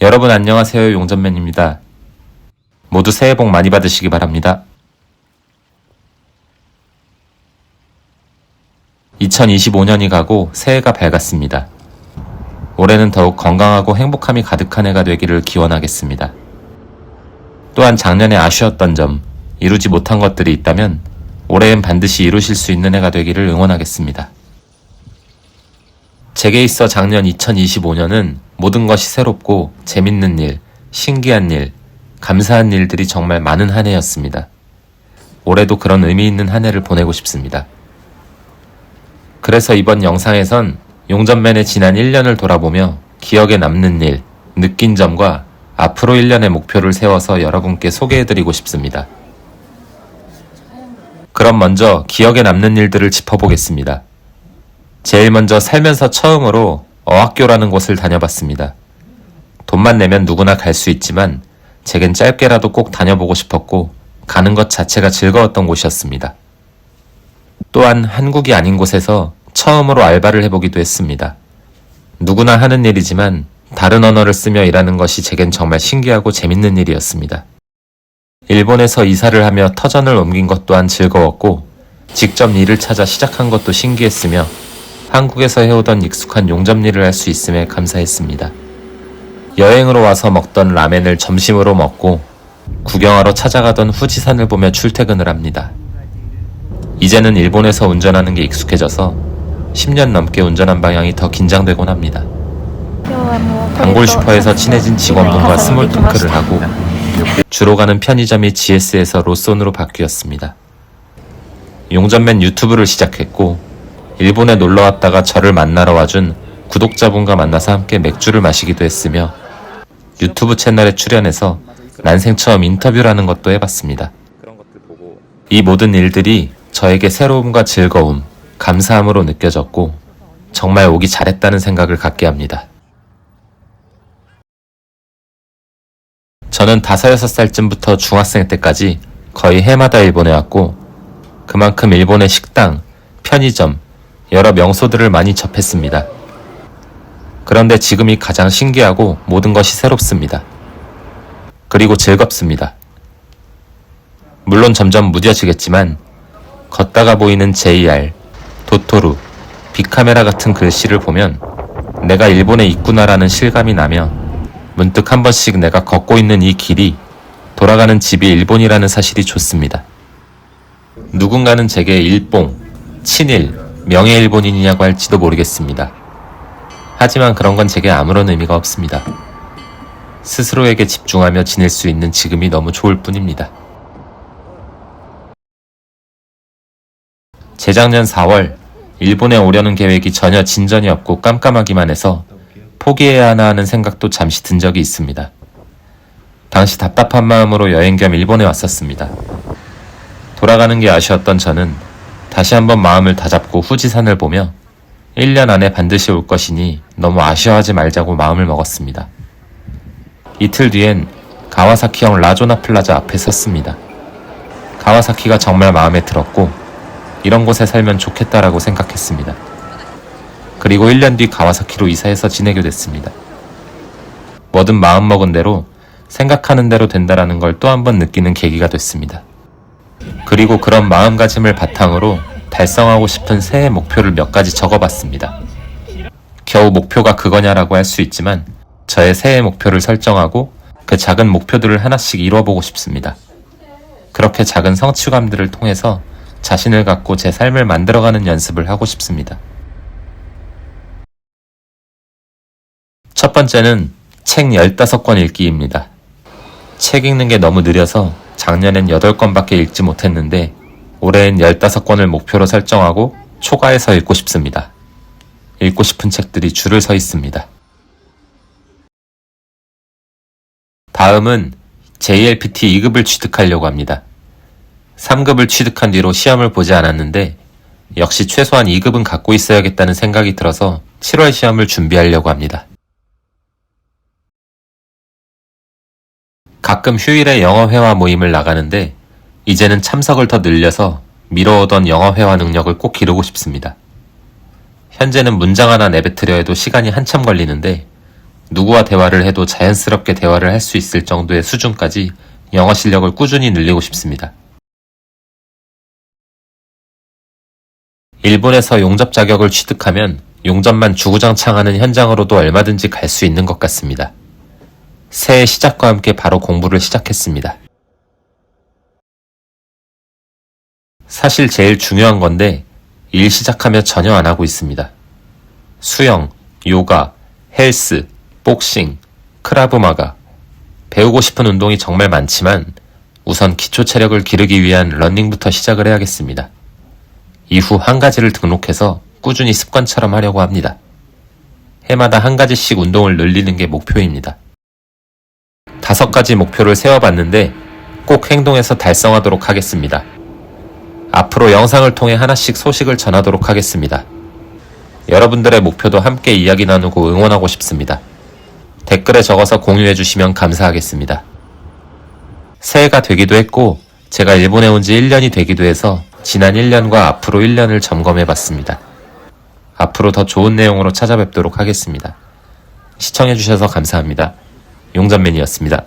여러분 안녕하세요. 용전맨입니다. 모두 새해 복 많이 받으시기 바랍니다. 2025년이 가고 새해가 밝았습니다. 올해는 더욱 건강하고 행복함이 가득한 해가 되기를 기원하겠습니다. 또한 작년에 아쉬웠던 점, 이루지 못한 것들이 있다면 올해엔 반드시 이루실 수 있는 해가 되기를 응원하겠습니다. 제게 있어 작년 2025년은 모든 것이 새롭고 재밌는 일, 신기한 일, 감사한 일들이 정말 많은 한 해였습니다. 올해도 그런 의미 있는 한 해를 보내고 싶습니다. 그래서 이번 영상에선 용전맨의 지난 1년을 돌아보며 기억에 남는 일, 느낀 점과 앞으로 1년의 목표를 세워서 여러분께 소개해드리고 싶습니다. 그럼 먼저 기억에 남는 일들을 짚어보겠습니다. 제일 먼저 살면서 처음으로 어학교라는 곳을 다녀봤습니다. 돈만 내면 누구나 갈 수 있지만 제겐 짧게라도 꼭 다녀보고 싶었고 가는 것 자체가 즐거웠던 곳이었습니다. 또한 한국이 아닌 곳에서 처음으로 알바를 해보기도 했습니다. 누구나 하는 일이지만 다른 언어를 쓰며 일하는 것이 제겐 정말 신기하고 재밌는 일이었습니다. 일본에서 이사를 하며 터전을 옮긴 것 또한 즐거웠고 직접 일을 찾아 시작한 것도 신기했으며 한국에서 해오던 익숙한 용접 일을 할 수 있음에 감사했습니다. 여행으로 와서 먹던 라멘을 점심으로 먹고 구경하러 찾아가던 후지산을 보며 출퇴근을 합니다. 이제는 일본에서 운전하는 게 익숙해져서 10년 넘게 운전한 방향이 더 긴장되곤 합니다. 단골 슈퍼에서 친해진 직원분과 스몰 토크를 하고 주로 가는 편의점이 GS에서 로손으로 바뀌었습니다. 용전맨 유튜브를 시작했고 일본에 놀러왔다가 저를 만나러 와준 구독자분과 만나서 함께 맥주를 마시기도 했으며 유튜브 채널에 출연해서 난생 처음 인터뷰라는 것도 해봤습니다. 이 모든 일들이 저에게 새로움과 즐거움, 감사함으로 느껴졌고 정말 오기 잘했다는 생각을 갖게 합니다. 저는 5, 6살쯤부터 중학생 때까지 거의 해마다 일본에 왔고 그만큼 일본의 식당, 편의점, 여러 명소들을 많이 접했습니다. 그런데 지금이 가장 신기하고 모든 것이 새롭습니다. 그리고 즐겁습니다. 물론 점점 무뎌지겠지만 걷다가 보이는 JR, 도토루, 빅카메라 같은 글씨를 보면 내가 일본에 있구나라는 실감이 나며 문득 한 번씩 내가 걷고 있는 이 길이 돌아가는 집이 일본이라는 사실이 좋습니다. 누군가는 제게 일봉, 친일, 명예일본인이냐고 할지도 모르겠습니다. 하지만 그런 건 제게 아무런 의미가 없습니다. 스스로에게 집중하며 지낼 수 있는 지금이 너무 좋을 뿐입니다. 재작년 4월, 일본에 오려는 계획이 전혀 진전이 없고 깜깜하기만 해서 포기해야 하나 하는 생각도 잠시 든 적이 있습니다. 당시 답답한 마음으로 여행 겸 일본에 왔었습니다. 돌아가는 게 아쉬웠던 저는 다시 한번 마음을 다잡고 후지산을 보며 1년 안에 반드시 올 것이니 너무 아쉬워하지 말자고 마음을 먹었습니다. 이틀 뒤엔 가와사키형 라조나 플라자 앞에 섰습니다. 가와사키가 정말 마음에 들었고 이런 곳에 살면 좋겠다라고 생각했습니다. 그리고 1년 뒤 가와사키로 이사해서 지내게 됐습니다. 뭐든 마음먹은 대로 생각하는 대로 된다라는 걸 또 한 번 느끼는 계기가 됐습니다. 그리고 그런 마음가짐을 바탕으로 달성하고 싶은 새해 목표를 몇 가지 적어봤습니다. 겨우 목표가 그거냐라고 할 수 있지만 저의 새해 목표를 설정하고 그 작은 목표들을 하나씩 이뤄보고 싶습니다. 그렇게 작은 성취감들을 통해서 자신을 갖고 제 삶을 만들어가는 연습을 하고 싶습니다. 첫 번째는 책 15권 읽기입니다. 책 읽는 게 너무 느려서 작년엔 8권밖에 읽지 못했는데 올해엔 15권을 목표로 설정하고 초과해서 읽고 싶습니다. 읽고 싶은 책들이 줄을 서 있습니다. 다음은 JLPT 2급을 취득하려고 합니다. 3급을 취득한 뒤로 시험을 보지 않았는데 역시 최소한 2급은 갖고 있어야겠다는 생각이 들어서 7월 시험을 준비하려고 합니다. 가끔 휴일에 영어회화 모임을 나가는데 이제는 참석을 더 늘려서 미뤄오던 영어회화 능력을 꼭 기르고 싶습니다. 현재는 문장 하나 내뱉으려 해도 시간이 한참 걸리는데 누구와 대화를 해도 자연스럽게 대화를 할 수 있을 정도의 수준까지 영어 실력을 꾸준히 늘리고 싶습니다. 일본에서 용접 자격을 취득하면 용접만 주구장창하는 현장으로도 얼마든지 갈 수 있는 것 같습니다. 새해 시작과 함께 바로 공부를 시작했습니다. 사실 제일 중요한 건데 일 시작하며 전혀 안 하고 있습니다. 수영, 요가, 헬스, 복싱, 크라브마가 배우고 싶은 운동이 정말 많지만 우선 기초 체력을 기르기 위한 러닝부터 시작을 해야겠습니다. 이후 한 가지를 등록해서 꾸준히 습관처럼 하려고 합니다. 해마다 한 가지씩 운동을 늘리는 게 목표입니다. 5가지 목표를 세워봤는데 꼭 행동해서 달성하도록 하겠습니다. 앞으로 영상을 통해 하나씩 소식을 전하도록 하겠습니다. 여러분들의 목표도 함께 이야기 나누고 응원하고 싶습니다. 댓글에 적어서 공유해 주시면 감사하겠습니다. 새해가 되기도 했고 제가 일본에 온 지 1년이 되기도 해서 지난 1년과 앞으로 1년을 점검해 봤습니다. 앞으로 더 좋은 내용으로 찾아뵙도록 하겠습니다. 시청해 주셔서 감사합니다. 용전맨이었습니다.